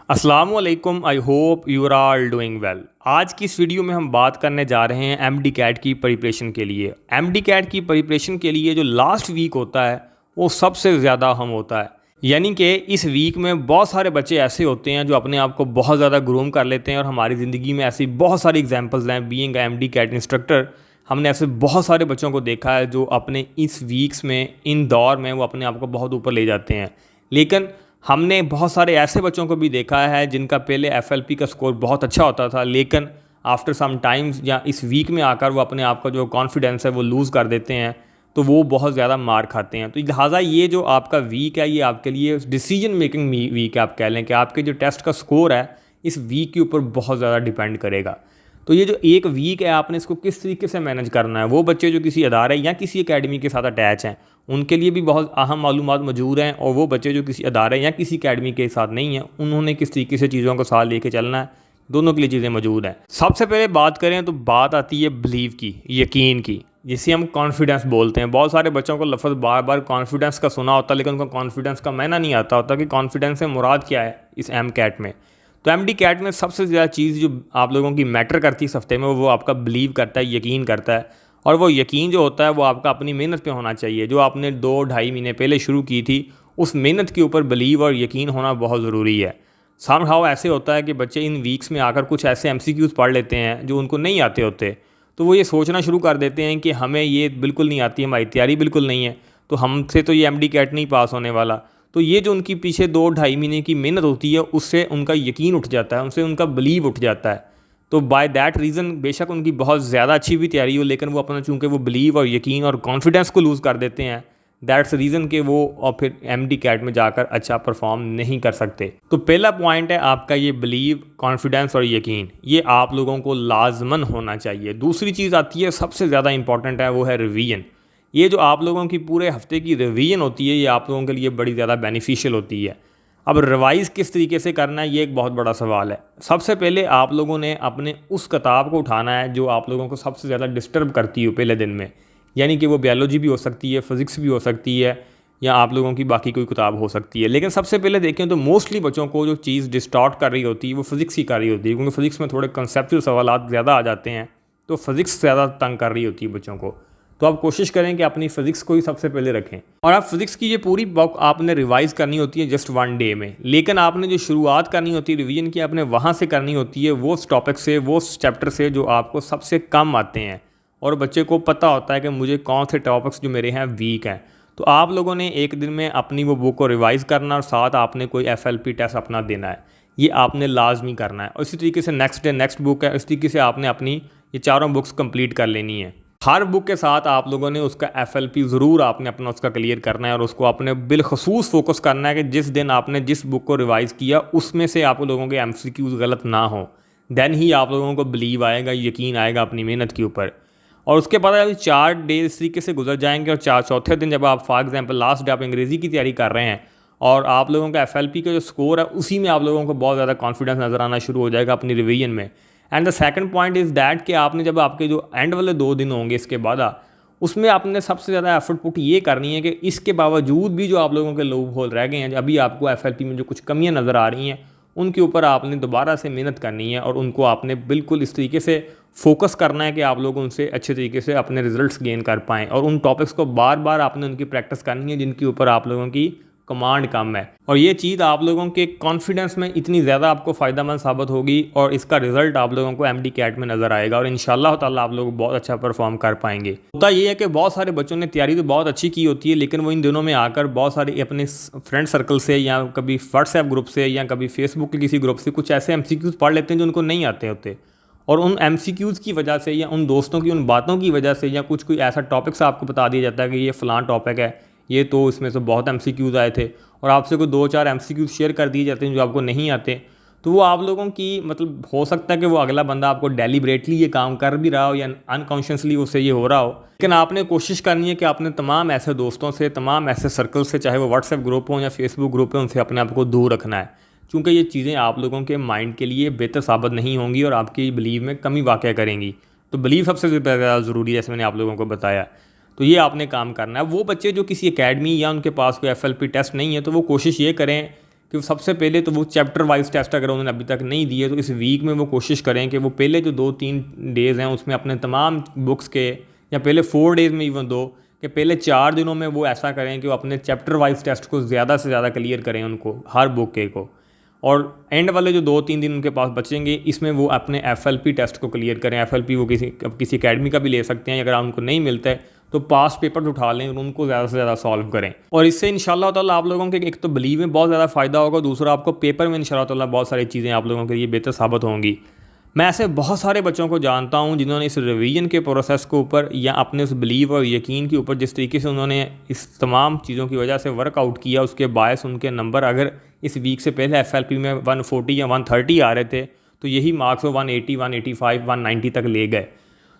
अस्सलाम वालेकुम। I hope you are all doing well. आज की इस वीडियो में हम बात करने जा रहे हैं एमडी कैट की प्रिपरेशन के लिए। एमडी कैट की प्रिपरेशन के लिए जो लास्ट वीक होता है वो सबसे ज़्यादा अहम होता है। यानी कि इस वीक में बहुत सारे बच्चे ऐसे होते हैं जो अपने आप को बहुत ज़्यादा ग्रूम कर लेते हैं और हमारी ज़िंदगी में ऐसी बहुत सारी एग्जांपल्स हैं। बीइंग एमडी कैट इंस्ट्रक्टर हमने ऐसे बहुत सारे बच्चों को देखा है जो अपने इस वीक्स में, इन दौर में वो अपने आप को बहुत ऊपर ले जाते हैं। लेकिन हमने बहुत सारे ऐसे बच्चों को भी देखा है जिनका पहले एफएलपी का स्कोर बहुत अच्छा होता था, लेकिन आफ्टर सम टाइम्स या इस वीक में आकर वो अपने आप का जो कॉन्फिडेंस है वो लूज़ कर देते हैं, तो वो बहुत ज़्यादा मार खाते हैं। तो लिहाजा ये जो आपका वीक है ये आपके लिए डिसीजन मेकिंग वीक है। आप कह लें कि आपके जो टेस्ट का स्कोर है इस वीक के ऊपर बहुत ज़्यादा डिपेंड करेगा। तो ये जो एक वीक है आपने इसको किस तरीके से मैनेज करना है। वो बच्चे जो किसी अदारे या किसी एकेडमी के साथ अटैच हैं उनके लिए भी बहुत अहम मालूमात मौजूद हैं, और वो बच्चे जो किसी अदारे या किसी एकेडमी के साथ नहीं हैं उन्होंने किस तरीके से चीज़ों को साथ लेके चलना है, दोनों के लिए चीज़ें मौजूद हैं। सबसे पहले बात करें तो बात आती है बिलीव की, यकीन की, जिसे हम कॉन्फिडेंस बोलते हैं। बहुत सारे बच्चों को लफ्ज़ बार बार कॉन्फिडेंस का सुना होता है, लेकिन उनको कॉन्फिडेंस का मायना नहीं आता होता कि कॉन्फिडेंस से मुराद क्या है इस एम कैट में। तो एमडी कैट में सबसे ज़्यादा चीज़ जो आप लोगों की मैटर करती है इस हफ्ते में वो आपका बिलीव करता है, यकीन करता है। और वो यकीन जो होता है वो आपका अपनी मेहनत पे होना चाहिए। जो आपने 2-2.5 महीने पहले शुरू की थी उस मेहनत के ऊपर बिलीव और यकीन होना बहुत ज़रूरी है। समहाउ ऐसे होता है कि बच्चे इन वीक्स में आकर कुछ ऐसे एमसीक्यूज़ पढ़ लेते हैं जो उनको नहीं आते होते, तो वो ये सोचना शुरू कर देते हैं कि हमें ये बिल्कुल नहीं आती, हमारी तैयारी बिल्कुल नहीं है, तो हमसे तो ये एमडी कैट नहीं पास होने वाला। तो ये जो उनकी पीछे 2-2.5 महीने की मेहनत होती है उससे उनका यकीन उठ जाता है, उनसे उनका बिलीव उठ जाता है। तो बाय दैट रीज़न बेशक उनकी बहुत ज़्यादा अच्छी भी तैयारी हो, लेकिन वो अपना चूँकि वो बिलीव और यकीन और कॉन्फिडेंस को लूज़ कर देते हैं, दैट्स रीज़न कि वो और फिर एमडी कैट में जाकर अच्छा परफॉर्म नहीं कर सकते। तो पहला पॉइंट है आपका ये बिलीव, कॉन्फिडेंस और यकीन, ये आप लोगों को लाजमन होना चाहिए। दूसरी चीज़ आती है सबसे ज़्यादा इंपॉर्टेंट है, वो है रिवीजन। ये जो आप लोगों की पूरे हफ्ते की रिवीजन होती है ये आप लोगों के लिए बड़ी ज़्यादा बेनिफिशियल होती है। अब रिवाइज़ किस तरीके से करना है ये एक बहुत बड़ा सवाल है। सबसे पहले आप लोगों ने अपने उस किताब को उठाना है जो आप लोगों को सबसे ज़्यादा डिस्टर्ब करती हो पहले दिन में, यानी कि वो बायोलॉजी भी हो सकती है, फिज़िक्स भी हो सकती है, या आप लोगों की बाकी कोई किताब हो सकती है। लेकिन सबसे पहले देखें तो मोस्टली बच्चों को जो चीज़ डिस्टॉर्ट कर रही होती है वो फिज़िक्स ही कर रही होती है, क्योंकि फिज़िक्स में थोड़े कंसेप्चुअल सवालात ज़्यादा आ जाते हैं, तो फिज़िक्स ज़्यादा तंग कर रही होती है बच्चों को। तो आप कोशिश करें कि अपनी फ़िज़िक्स को ही सबसे पहले रखें, और आप फिज़िक्स की ये पूरी बुक आपने रिवाइज़ करनी होती है जस्ट 1 डे में। लेकिन आपने जो शुरुआत करनी होती है रिवीजन की, आपने वहाँ से करनी होती है, वो टॉपिक से, वो चैप्टर से जो आपको सबसे कम आते हैं और बच्चे को पता होता है कि मुझे कौन से टॉपिक्स जो मेरे हैं वीक हैं। तो आप लोगों ने एक दिन में अपनी वो बुक को रिवाइज़ करना और साथ आपने कोई एफएलपी टेस्ट अपना देना है, ये आपने लाजमी करना है। और इसी तरीके से नेक्स्ट डे नेक्स्ट बुक है, इस तरीके से आपने अपनी ये चारों बुक्स कंप्लीट कर लेनी है। हर बुक के साथ आप लोगों ने उसका एफएलपी ज़रूर आपने अपना उसका क्लियर करना है, और उसको आपने बिलखसूस फोकस करना है कि जिस दिन आपने जिस बुक को रिवाइज़ किया उसमें से आप लोगों के एमसीक्यूज़ गलत ना हो। देन ही आप लोगों को बिलीव आएगा, यकीन आएगा अपनी मेहनत के ऊपर। और उसके बाद अभी 4 डे इस तरीके से गुजर जाएंगे, और चौथे दिन जब आप फॉर एग्जांपल लास्ट डे आप अंग्रेज़ी की तैयारी कर रहे हैं और आप लोगों का एफएलपी का जो स्कोर है उसी में आप लोगों को बहुत ज़्यादा कॉन्फिडेंस नज़र आना शुरू हो जाएगा अपनी रिवीजन में। And the second point is that कि आपने जब आपके जो एंड वाले 2 दिन होंगे इसके बाद उसमें आपने सबसे ज़्यादा एफर्ट पुट ये करनी है कि इसके बावजूद भी जो आप लोगों के लूप होल रह गए हैं, अभी आपको एफएलपी में जो कुछ कमियां नज़र आ रही हैं उनके ऊपर आपने दोबारा से मेहनत करनी है, और उनको आपने बिल्कुल इस तरीके से फोकस करना है कि आप लोग उनसे अच्छे तरीके से अपने रिजल्ट्स गेन कर पाएँ, और उन टॉपिक्स को बार बार आपने उनकी प्रैक्टिस करनी है जिनके ऊपर आप लोगों की कमांड कम है। और ये चीज़ आप लोगों के कॉन्फिडेंस में इतनी ज़्यादा आपको फ़ायदेमंद साबित होगी, और इसका रिजल्ट आप लोगों को एमडी कैट में नज़र आएगा, और इंशाल्लाह ताला आप लोग बहुत अच्छा परफॉर्म कर पाएंगे। होता ये है कि बहुत सारे बच्चों ने तैयारी तो बहुत अच्छी की होती है, लेकिन वो इन दिनों में आकर बहुत सारे अपने फ्रेंड सर्कल से या कभी व्हाट्सएप ग्रुप से या कभी फेसबुक के किसी ग्रुप से कुछ ऐसे एमसीक्यूज़ पढ़ लेते हैं जो उनको नहीं आते होते, और उन एमसीक्यूज़ की वजह से या उन दोस्तों की उन बातों की वजह से या कुछ कोई ऐसा टॉपिक्स आपको बता दिया जाता है कि ये फ़लाँ टॉपिक है, ये तो इसमें से बहुत एमसीक्यूज़ आए थे, और आपसे कोई 2-4 एमसीक्यूज़ शेयर कर दिए जाते हैं जो आपको नहीं आते। तो वो आप लोगों की मतलब हो सकता है कि वो अगला बंदा आपको डेलिबरेटली ये काम कर भी रहा हो या अनकॉन्शियसली उससे ये हो रहा हो, लेकिन आपने कोशिश करनी है कि आपने तमाम ऐसे दोस्तों से, तमाम ऐसे सर्कल से, चाहे वो व्हाट्सएप ग्रुप हो या फेसबुक ग्रुप हो, उनसे अपने आप को दूर रखना है, क्योंकि ये चीज़ें आप लोगों के माइंड के लिए बेहतर साबित नहीं होंगी और आपकी बिलीव में कमी वाक़या करेंगी। तो बिलीव सबसे ज़्यादा ज़रूरी है, जैसे मैंने आप लोगों को बताया। तो ये आपने काम करना है। वो बच्चे जो किसी एकेडमी या उनके पास कोई एफएलपी टेस्ट नहीं है, तो वो कोशिश ये करें कि सबसे पहले तो वो चैप्टर वाइज टेस्ट अगर उन्होंने अभी तक नहीं दिए तो इस वीक में वो कोशिश करें कि वो पहले जो 2-3 डेज़ हैं उसमें अपने तमाम बुक्स के, या पहले 4 डेज़ में इवन दो, कि पहले 4 दिनों में वो ऐसा करें कि वो अपने चैप्टर वाइज टेस्ट को ज़्यादा से ज़्यादा क्लियर करें उनको, हर बुक के को। और एंड वाले जो 2-3 दिन उनके पास बचेंगे इसमें वो अपने FLP टेस्ट को क्लियर करें। FLP वो किसी अकेडमी का भी ले सकते हैं, अगर उनको नहीं मिलता है तो पास पेपर उठा लें और उनको ज़्यादा से ज़्यादा सॉल्व करें। और इससे इंशाल्लाह ताला आप लोगों के एक तो बिलीव में बहुत ज़्यादा फ़ायदा होगा, दूसरा आपको पेपर में इंशाल्लाह ताला बहुत सारी चीज़ें आप लोगों के लिए बेहतर साबित होंगी। मैं ऐसे बहुत सारे बच्चों को जानता हूँ जिन्होंने इस रिवीजन के प्रोसेस के ऊपर या अपने उस बिलीव और यकीन के ऊपर जिस तरीके से उन्होंने इस तमाम चीज़ों की वजह से वर्कआउट किया, उसके बायस उनके नंबर अगर इस वीक से पहले FLP में 140 या 130 आ रहे थे तो यही मार्क्स वो 180, 185, 190 तक ले गए।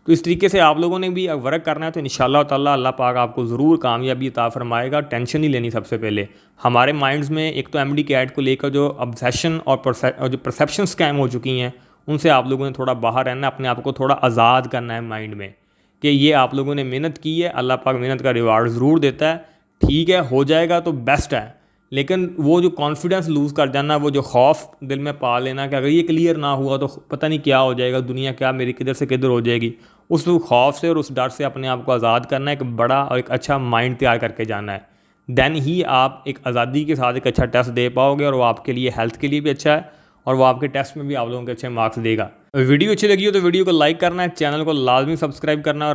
तो इस तरीके से आप लोगों ने भी वर्क करना है तो इंशाल्लाह ताला अल्लाह पाक आपको ज़रूर कामयाबी अता फरमाएगा। टेंशन नहीं लेनी। सबसे पहले हमारे माइंड्स में एक तो MD कैट को लेकर जो ऑब्सेशन और जो परसेप्शन स्कैम हो चुकी हैं उनसे आप लोगों ने थोड़ा बाहर रहना, अपने आप को थोड़ा आज़ाद करना है माइंड में कि ये आप लोगों ने मेहनत की है, अल्लाह पाक मेहनत का रिवार्ड ज़रूर देता है। ठीक है, हो जाएगा तो बेस्ट है, लेकिन वो जो कॉन्फिडेंस लूज़ कर जाना, वो जो खौफ दिल में पा लेना कि अगर ये क्लियर ना हुआ तो पता नहीं क्या हो जाएगा, दुनिया क्या मेरी किधर से किधर हो जाएगी, उस खौफ से और उस डर से अपने आप को आज़ाद करना है। एक बड़ा और एक अच्छा माइंड तैयार करके जाना है, देन ही आप एक आज़ादी के साथ एक अच्छा टेस्ट दे पाओगे और वो आपके लिए हेल्थ के लिए भी अच्छा है और वो आपके टेस्ट में भी आप लोगों के अच्छे मार्क्स देगा। वीडियो अच्छी लगी हो तो वीडियो को लाइक करना है, चैनल को लाजमी सब्सक्राइब करना है।